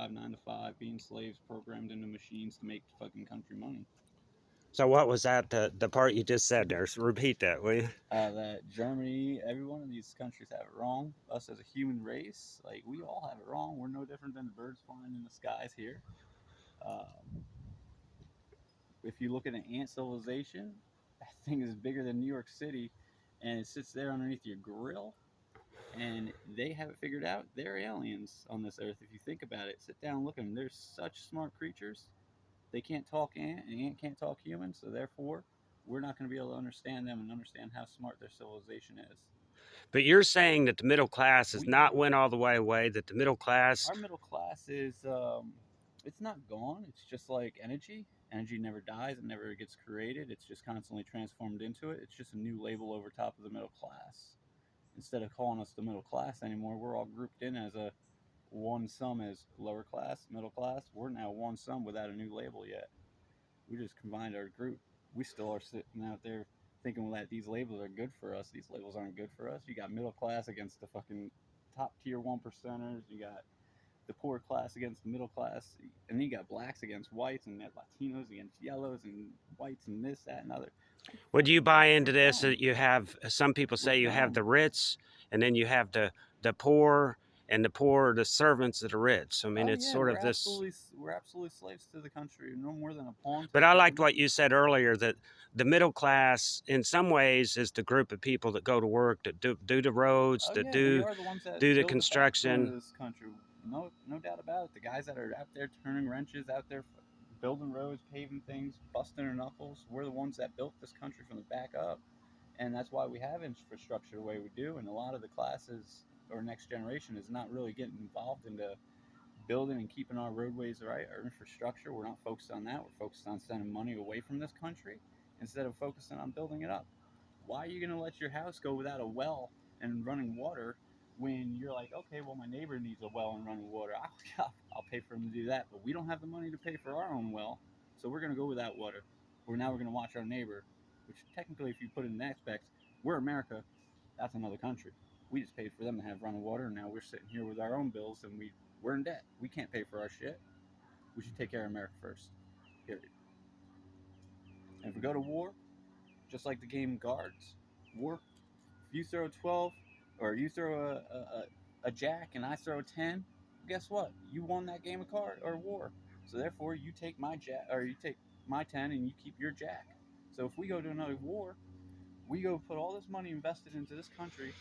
5, 9 to 5, being slaves programmed into machines to make fucking country money. So what was that, the part you just said there? So repeat that, will you? That Germany, every one of these countries have it wrong. Us as a human race, like we all have it wrong. We're no different than the birds flying in the skies here. Um, if you look at an ant civilization, that thing is bigger than New York City, and it sits there underneath your grill. And they have it figured out. They're aliens on this earth. If you think about it, sit down and look at them. They're such smart creatures. They can't talk ant, and ant can't talk human. So therefore, we're not going to be able to understand them and understand how smart their civilization is. But you're saying that the middle class has We not went all the way away, that the middle class, Our middle class is it's not gone. It's just like energy. Energy never dies. It never gets created. It's just constantly transformed into it. It's just a new label over top of the middle class. Instead of calling us the middle class anymore, we're all grouped in as a one sum as lower class, middle class. We're now one sum without a new label yet. We just combined our group. We still are sitting out there thinking that these labels are good for us. These labels aren't good for us. You got middle class against the fucking top tier 1%ers. You got the poor class against the middle class, and then you got blacks against whites, and you got Latinos against yellows, and whites, and this, that, and other. would you buy into We're this dumb. that you have, some people We're say you have dumb. the rich, and then you have the poor, and the poor are the servants of the rich. I mean, Oh it's yeah, sort of this. we're absolutely slaves to the country, no more than a pawn to But the I liked government. what you said earlier, that the middle class, in some ways, is the group of people that go to work, that do the roads, Oh that yeah, we are the ones that do the build the backbone of construction. this country. No doubt about it. The guys that are out there turning wrenches, out there building roads, paving things, busting their knuckles. We're the ones that built this country from the back up, and that's why we have infrastructure the way we do. And a lot of the classes or next generation is not really getting involved into building and keeping our roadways right, our infrastructure. We're not focused on that. We're focused on sending money away from this country instead of focusing on building it up. Why are you going to let your house go without a well and running water when you're like, okay, well, my neighbor needs a well and running water. I'll pay for him to do that. But we don't have the money to pay for our own well. So we're going to go without water. Or now we're going to watch our neighbor, which technically, if you put it in aspects, we're America. That's another country. We just paid for them to have running water, and now we're sitting here with our own bills, and we're in debt. We can't pay for our shit. We should take care of America first. Period. And if we go to war, just like the game Guards, war. If you throw 12, or you throw a jack and I throw a 10, guess what? You won that game of card or war. So therefore, you take my jack, or you take my 10 and you keep your jack. So if we go to another war, we go put all this money invested into this country.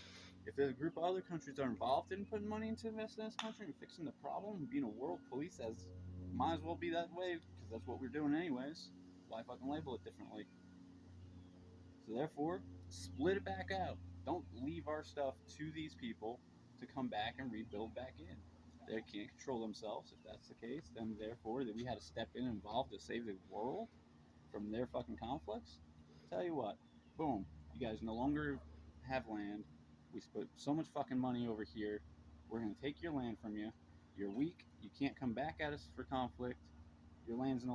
If there's a group of other countries that are involved in putting money into investing in this country and fixing the problem and being a world police, as might as well be that way because that's what we're doing anyways. Why fucking label it differently? So therefore, split it back out. Don't leave our stuff to these people to come back and rebuild back in. They can't control themselves. If that's the case, then therefore that we had to step in and involve to save the world from their fucking conflicts. Tell you what, boom, you guys no longer have land. We put so much fucking money over here. We're gonna take your land from you. You're weak. You can't come back at us for conflict. Your land's no